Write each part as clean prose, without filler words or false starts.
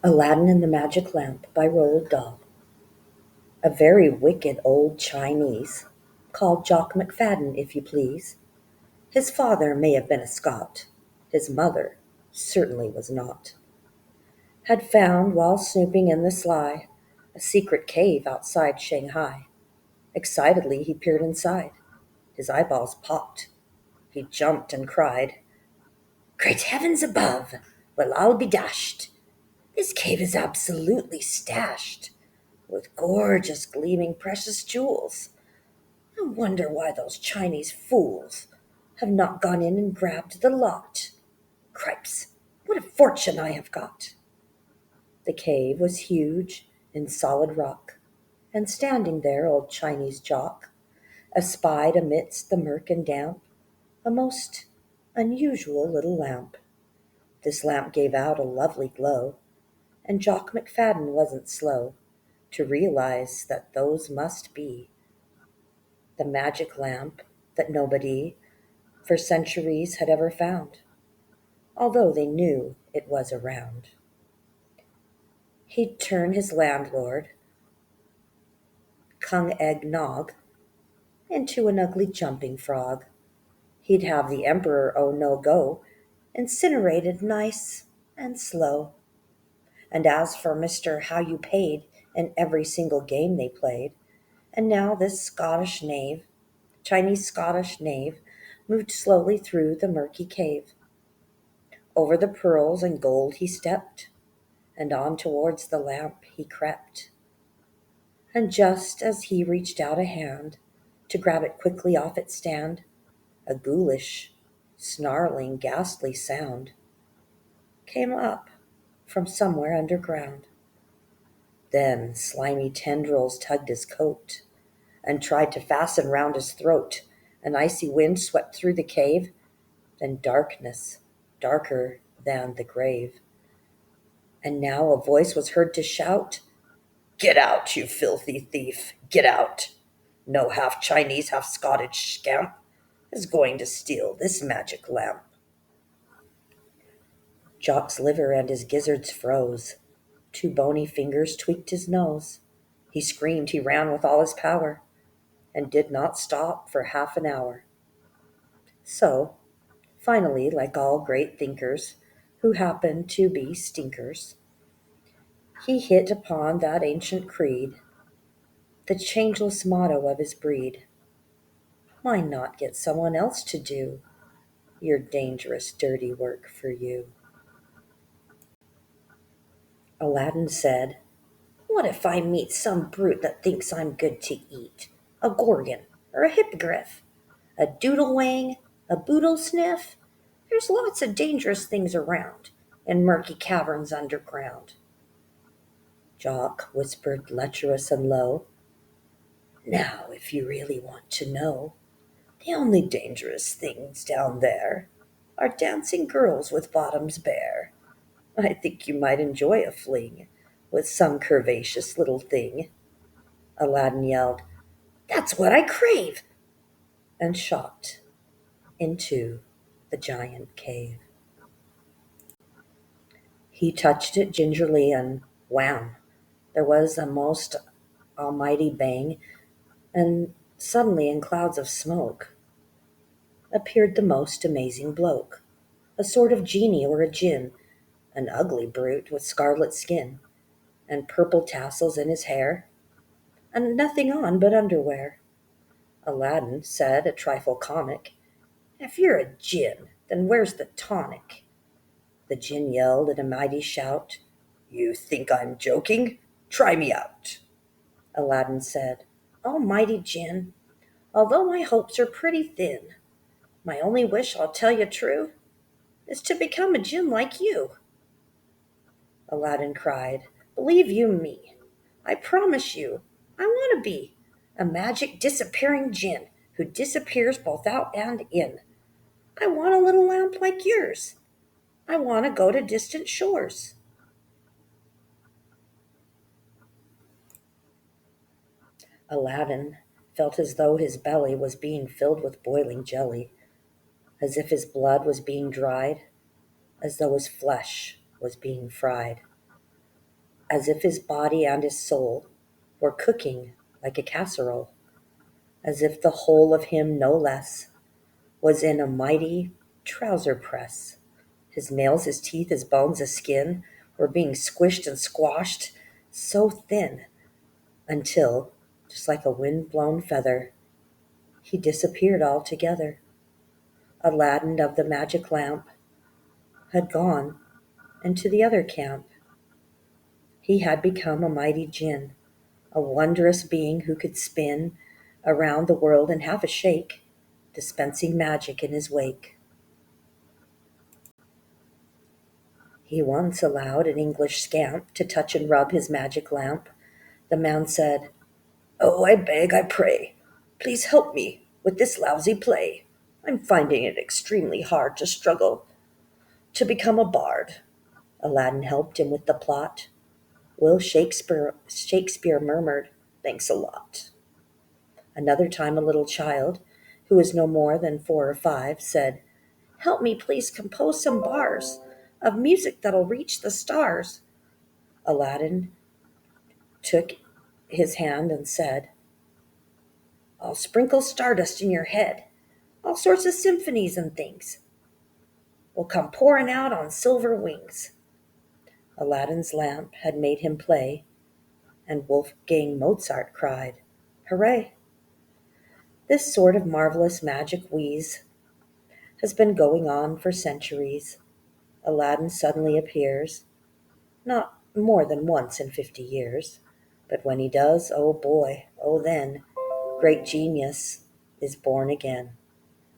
Aladdin and the Magic Lamp by Roald Dahl. A very wicked old Chinese, called Jock McFadden, if you please. His father may have been a Scot, his mother certainly was not. Had found, while snooping in the sly, a secret cave outside Shanghai. Excitedly he peered inside. His eyeballs popped. He jumped and cried, "Great heavens above! Well, I'll be dashed! This cave is absolutely stashed with gorgeous gleaming precious jewels. I wonder why those Chinese fools have not gone in and grabbed the lot. Cripes, what a fortune I have got!" The cave was huge in solid rock, and standing there old Chinese Jock espied amidst the murk and damp a most unusual little lamp. This lamp gave out a lovely glow, and Jock McFadden wasn't slow to realize that those must be the magic lamp that nobody for centuries had ever found, although they knew it was around. He'd turn his landlord, Kung Egg Nog, into an ugly jumping frog. He'd have the Emperor Oh No Go incinerated nice and slow. And as for Mr. How You Paid in every single game they played, and now this Chinese Scottish knave, moved slowly through the murky cave. Over the pearls and gold he stepped, and on towards the lamp he crept. And just as he reached out a hand to grab it quickly off its stand, a ghoulish, snarling, ghastly sound came up from somewhere underground. Then slimy tendrils tugged his coat and tried to fasten round his throat. An icy wind swept through the cave, then darkness, darker than the grave. And now a voice was heard to shout, "Get out, you filthy thief, get out! No half Chinese, half Scottish scamp is going to steal this magic lamp." Jock's liver and his gizzards froze. Two bony fingers tweaked his nose. He screamed, he ran with all his power, and did not stop for half an hour. So, finally, like all great thinkers who happen to be stinkers, he hit upon that ancient creed, the changeless motto of his breed. Why not get someone else to do your dangerous, dirty work for you? Aladdin said, "What if I meet some brute that thinks I'm good to eat? A gorgon, or a hippogriff, a doodle wang, a boodle sniff? There's lots of dangerous things around in murky caverns underground." Jock whispered lecherous and low, "Now, if you really want to know, the only dangerous things down there are dancing girls with bottoms bare. I think you might enjoy a fling with some curvaceous little thing." Aladdin yelled, "That's what I crave!" and shot into the giant cave. He touched it gingerly, and wham! There was a most almighty bang, and suddenly in clouds of smoke appeared the most amazing bloke, a sort of genie or a djinn, an ugly brute with scarlet skin, and purple tassels in his hair, and nothing on but underwear. Aladdin said, a trifle comic, "If you're a djinn, then where's the tonic?" The djinn yelled in a mighty shout, "You think I'm joking? Try me out." Aladdin said, "Almighty djinn, although my hopes are pretty thin, my only wish, I'll tell you true, is to become a djinn like you." Aladdin cried, "Believe you me, I promise you, I want to be a magic disappearing djinn who disappears both out and in. I want a little lamp like yours. I want to go to distant shores." Aladdin felt as though his belly was being filled with boiling jelly, as if his blood was being dried, as though his flesh was being fried. as if his body and his soul were cooking like a casserole, as if the whole of him no less was in a mighty trouser press. His nails, his teeth, his bones, his skin were being squished and squashed so thin until, just like a wind-blown feather, he disappeared altogether. Aladdin of the magic lamp had gone into the other camp. He had become a mighty jinn, a wondrous being who could spin around the world in half a shake, dispensing magic in his wake. He once allowed an English scamp to touch and rub his magic lamp. The man said, "Oh, I beg, I pray, please help me with this lousy play. I'm finding it extremely hard to struggle to become a bard." Aladdin helped him with the plot. Shakespeare murmured, "Thanks a lot." Another time a little child, who was no more than 4 or 5, said, "Help me please compose some bars of music that'll reach the stars." Aladdin took his hand and said, "I'll sprinkle stardust in your head. All sorts of symphonies and things will come pouring out on silver wings." Aladdin's lamp had made him play, and Wolfgang Mozart cried, "Hooray!" This sort of marvelous magic wheeze has been going on for centuries. Aladdin suddenly appears, not more than once in 50 years, but when he does, oh boy, oh then, great genius is born again.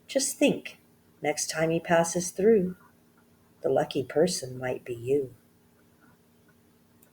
Just think, next time he passes through, the lucky person might be you.